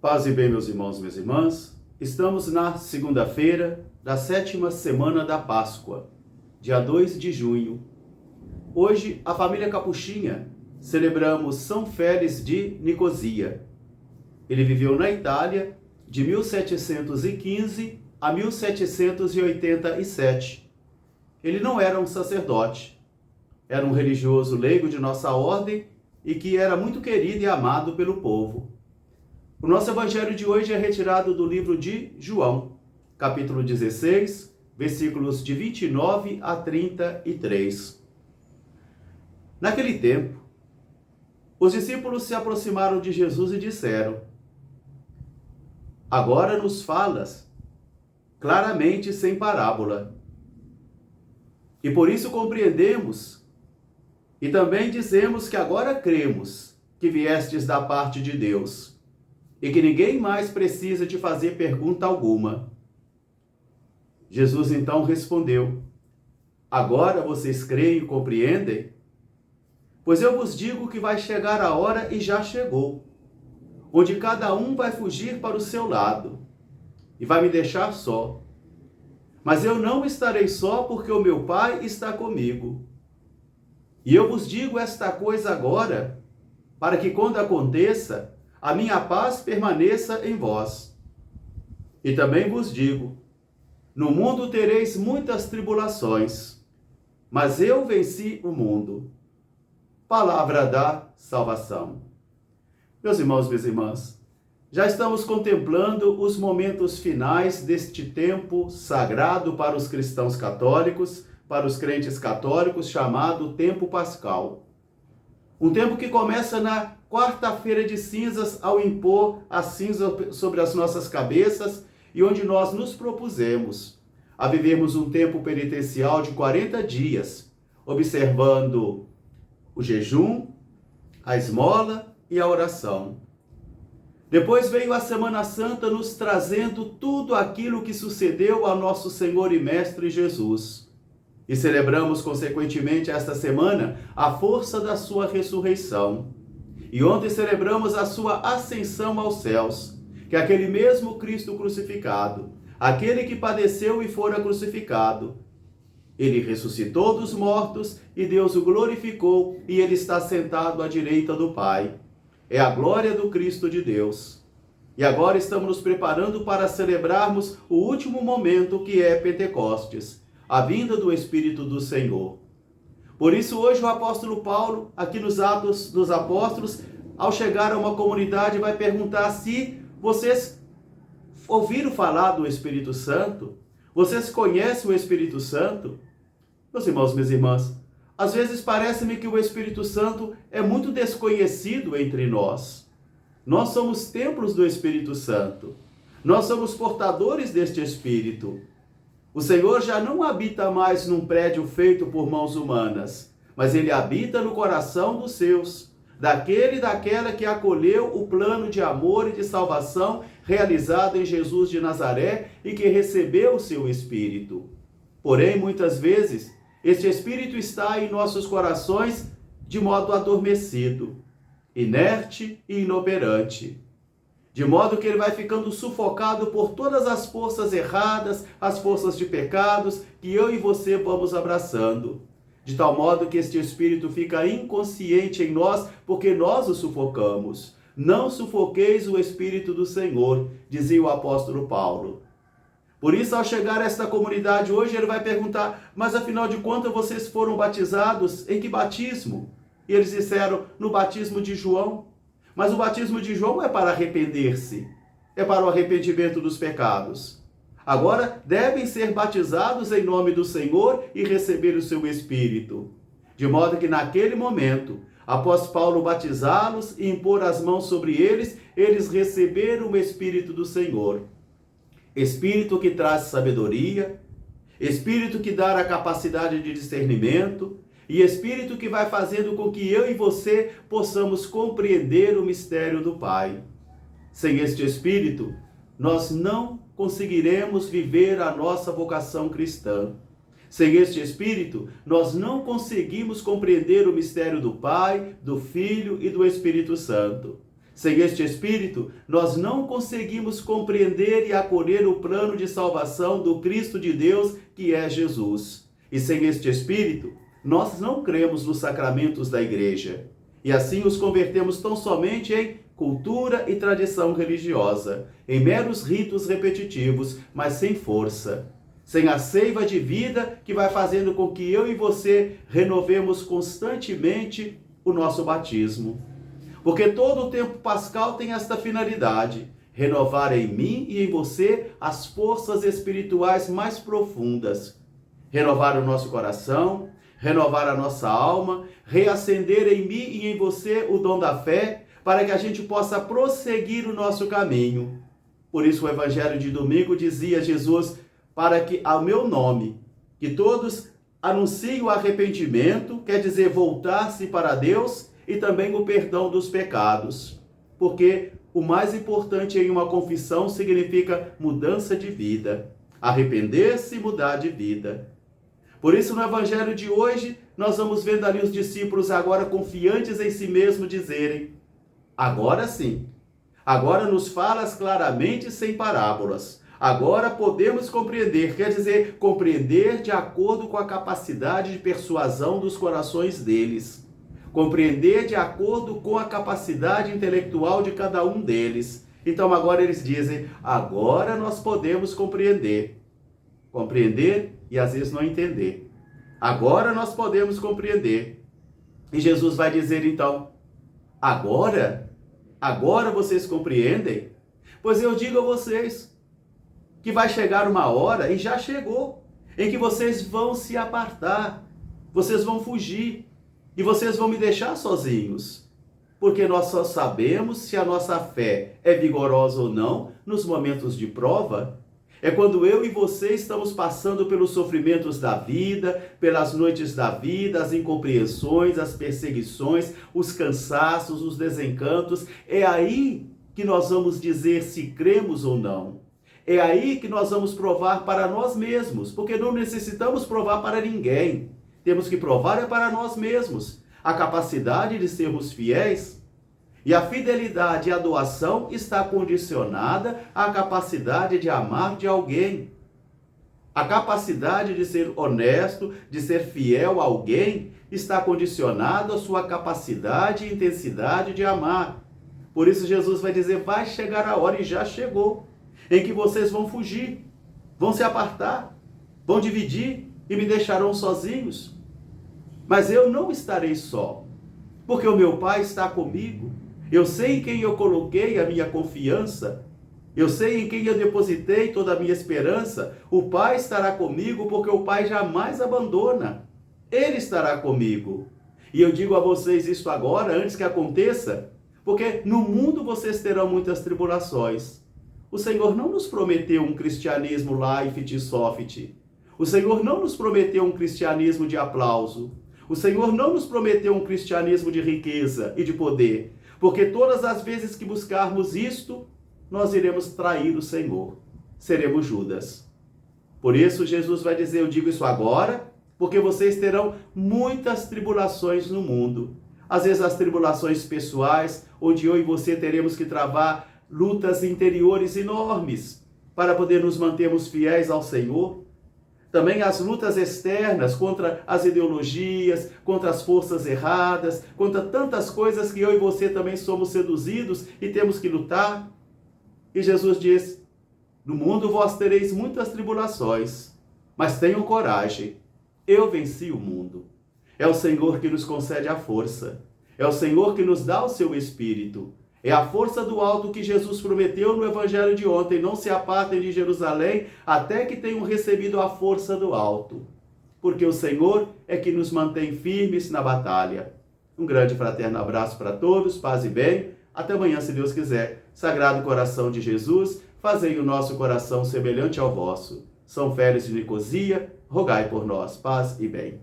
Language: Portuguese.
Paz e bem, meus irmãos e minhas irmãs. Estamos na segunda-feira da 7ª semana da Páscoa, dia 2 de junho. Hoje, a família Capuchinha celebramos São Félix de Nicosia. Ele viveu na Itália de 1715 a 1787. Ele não era um sacerdote, era um religioso leigo de nossa ordem e que era muito querido e amado pelo povo. O nosso evangelho de hoje é retirado do livro de João, capítulo 16, versículos de 29 a 33. Naquele tempo, os discípulos se aproximaram de Jesus e disseram: "Agora nos falas claramente sem parábola. E por isso compreendemos, e também dizemos que agora cremos que viestes da parte de Deus, e que ninguém mais precisa de fazer pergunta alguma." Jesus então respondeu: "Agora vocês creem e compreendem? Pois eu vos digo que vai chegar a hora, e já chegou, onde cada um vai fugir para o seu lado, e vai me deixar só. Mas eu não estarei só, porque o meu Pai está comigo. E eu vos digo esta coisa agora, para que quando aconteça, a minha paz permaneça em vós. E também vos digo, no mundo tereis muitas tribulações, mas eu venci o mundo." Palavra da salvação. Meus irmãos, minhas irmãs, já estamos contemplando os momentos finais deste tempo sagrado para os cristãos católicos, para os crentes católicos, chamado tempo pascal. Um tempo que começa na quarta-feira de cinzas, ao impor a cinza sobre as nossas cabeças, e onde nós nos propusemos a vivermos um tempo penitencial de 40 dias, observando o jejum, a esmola e a oração. Depois veio a Semana Santa nos trazendo tudo aquilo que sucedeu a nosso Senhor e Mestre Jesus. E celebramos, consequentemente, esta semana, a força da sua ressurreição. E ontem celebramos a sua ascensão aos céus, que é aquele mesmo Cristo crucificado, aquele que padeceu e fora crucificado, ele ressuscitou dos mortos e Deus o glorificou, e ele está sentado à direita do Pai. É a glória do Cristo de Deus. E agora estamos nos preparando para celebrarmos o último momento, que é Pentecostes, a vinda do Espírito do Senhor. Por isso, hoje o apóstolo Paulo, aqui nos Atos dos Apóstolos, ao chegar a uma comunidade, vai perguntar se vocês ouviram falar do Espírito Santo? Vocês conhecem o Espírito Santo? Meus irmãos, minhas irmãs, às vezes parece-me que o Espírito Santo é muito desconhecido entre nós. Nós somos templos do Espírito Santo. Nós somos portadores deste Espírito. O Senhor já não habita mais num prédio feito por mãos humanas, mas Ele habita no coração dos seus, daquele e daquela que acolheu o plano de amor e de salvação realizado em Jesus de Nazaré e que recebeu o seu Espírito. Porém, muitas vezes, este Espírito está em nossos corações de modo adormecido, inerte e inoperante, de modo que ele vai ficando sufocado por todas as forças erradas, as forças de pecados que eu e você vamos abraçando, de tal modo que este Espírito fica inconsciente em nós, porque nós o sufocamos. Não sufoqueis o Espírito do Senhor, dizia o apóstolo Paulo. Por isso, ao chegar a esta comunidade hoje, ele vai perguntar: "Mas afinal de contas vocês foram batizados em que batismo?" E eles disseram: "No batismo de João." Mas o batismo de João é para arrepender-se, é para o arrependimento dos pecados. Agora devem ser batizados em nome do Senhor e receber o seu Espírito. De modo que naquele momento, após Paulo batizá-los e impor as mãos sobre eles, eles receberam o Espírito do Senhor. Espírito que traz sabedoria, Espírito que dá a capacidade de discernimento, e Espírito que vai fazendo com que eu e você possamos compreender o mistério do Pai. Sem este Espírito, nós não conseguiremos viver a nossa vocação cristã. Sem este Espírito, nós não conseguimos compreender o mistério do Pai, do Filho e do Espírito Santo. Sem este Espírito, nós não conseguimos compreender e acolher o plano de salvação do Cristo de Deus, que é Jesus. E sem este Espírito, nós não cremos nos sacramentos da Igreja. E assim os convertemos tão somente em cultura e tradição religiosa, em meros ritos repetitivos, mas sem força. Sem a seiva de vida que vai fazendo com que eu e você renovemos constantemente o nosso batismo. Porque todo o tempo pascal tem esta finalidade: renovar em mim e em você as forças espirituais mais profundas. Renovar o nosso coração, renovar a nossa alma, reacender em mim e em você o dom da fé, para que a gente possa prosseguir o nosso caminho. Por isso o Evangelho de domingo dizia Jesus: para que ao meu nome, que todos anunciem o arrependimento, quer dizer, voltar-se para Deus, e também o perdão dos pecados. Porque o mais importante em uma confissão significa mudança de vida. Arrepender-se e mudar de vida. Por isso, no Evangelho de hoje, nós vamos vendo ali os discípulos agora confiantes em si mesmos dizerem: agora sim, agora nos falas claramente sem parábolas. Agora podemos compreender, quer dizer, compreender de acordo com a capacidade de persuasão dos corações deles. Compreender de acordo com a capacidade intelectual de cada um deles. Então agora eles dizem: agora nós podemos compreender. Compreender e às vezes não entender. Agora nós podemos compreender. E Jesus vai dizer então: agora vocês compreendem? Pois eu digo a vocês que vai chegar uma hora, e já chegou, em que vocês vão se apartar, vocês vão fugir, e vocês vão me deixar sozinhos. Porque nós só sabemos se a nossa fé é vigorosa ou não nos momentos de prova. É quando eu e você estamos passando pelos sofrimentos da vida, pelas noites da vida, as incompreensões, as perseguições, os cansaços, os desencantos. É aí que nós vamos dizer se cremos ou não. É aí que nós vamos provar para nós mesmos, porque não necessitamos provar para ninguém. Temos que provar para nós mesmos a capacidade de sermos fiéis. E a fidelidade e a doação está condicionada à capacidade de amar de alguém. A capacidade de ser honesto, de ser fiel a alguém, está condicionada à sua capacidade e intensidade de amar. Por isso Jesus vai dizer: vai chegar a hora, e já chegou, em que vocês vão fugir, vão se apartar, vão dividir e me deixarão sozinhos. Mas eu não estarei só, porque o meu Pai está comigo. Eu sei em quem eu coloquei a minha confiança. Eu sei em quem eu depositei toda a minha esperança. O Pai estará comigo, porque o Pai jamais abandona. Ele estará comigo. E eu digo a vocês isso agora, antes que aconteça, porque no mundo vocês terão muitas tribulações. O Senhor não nos prometeu um cristianismo light e soft. O Senhor não nos prometeu um cristianismo de aplauso. O Senhor não nos prometeu um cristianismo de riqueza e de poder. Porque todas as vezes que buscarmos isto, nós iremos trair o Senhor. Seremos Judas. Por isso Jesus vai dizer: eu digo isso agora, porque vocês terão muitas tribulações no mundo. Às vezes as tribulações pessoais, onde eu e você teremos que travar lutas interiores enormes para poder nos mantermos fiéis ao Senhor. Também as lutas externas contra as ideologias, contra as forças erradas, contra tantas coisas que eu e você também somos seduzidos e temos que lutar. E Jesus diz: no mundo vós tereis muitas tribulações, mas tenham coragem, eu venci o mundo. É o Senhor que nos concede a força, é o Senhor que nos dá o seu Espírito. É a força do alto que Jesus prometeu no Evangelho de ontem: não se apartem de Jerusalém até que tenham recebido a força do alto. Porque o Senhor é que nos mantém firmes na batalha. Um grande fraterno abraço para todos, paz e bem. Até amanhã, se Deus quiser. Sagrado coração de Jesus, fazei o nosso coração semelhante ao vosso. São Félix de Nicosia, rogai por nós, paz e bem.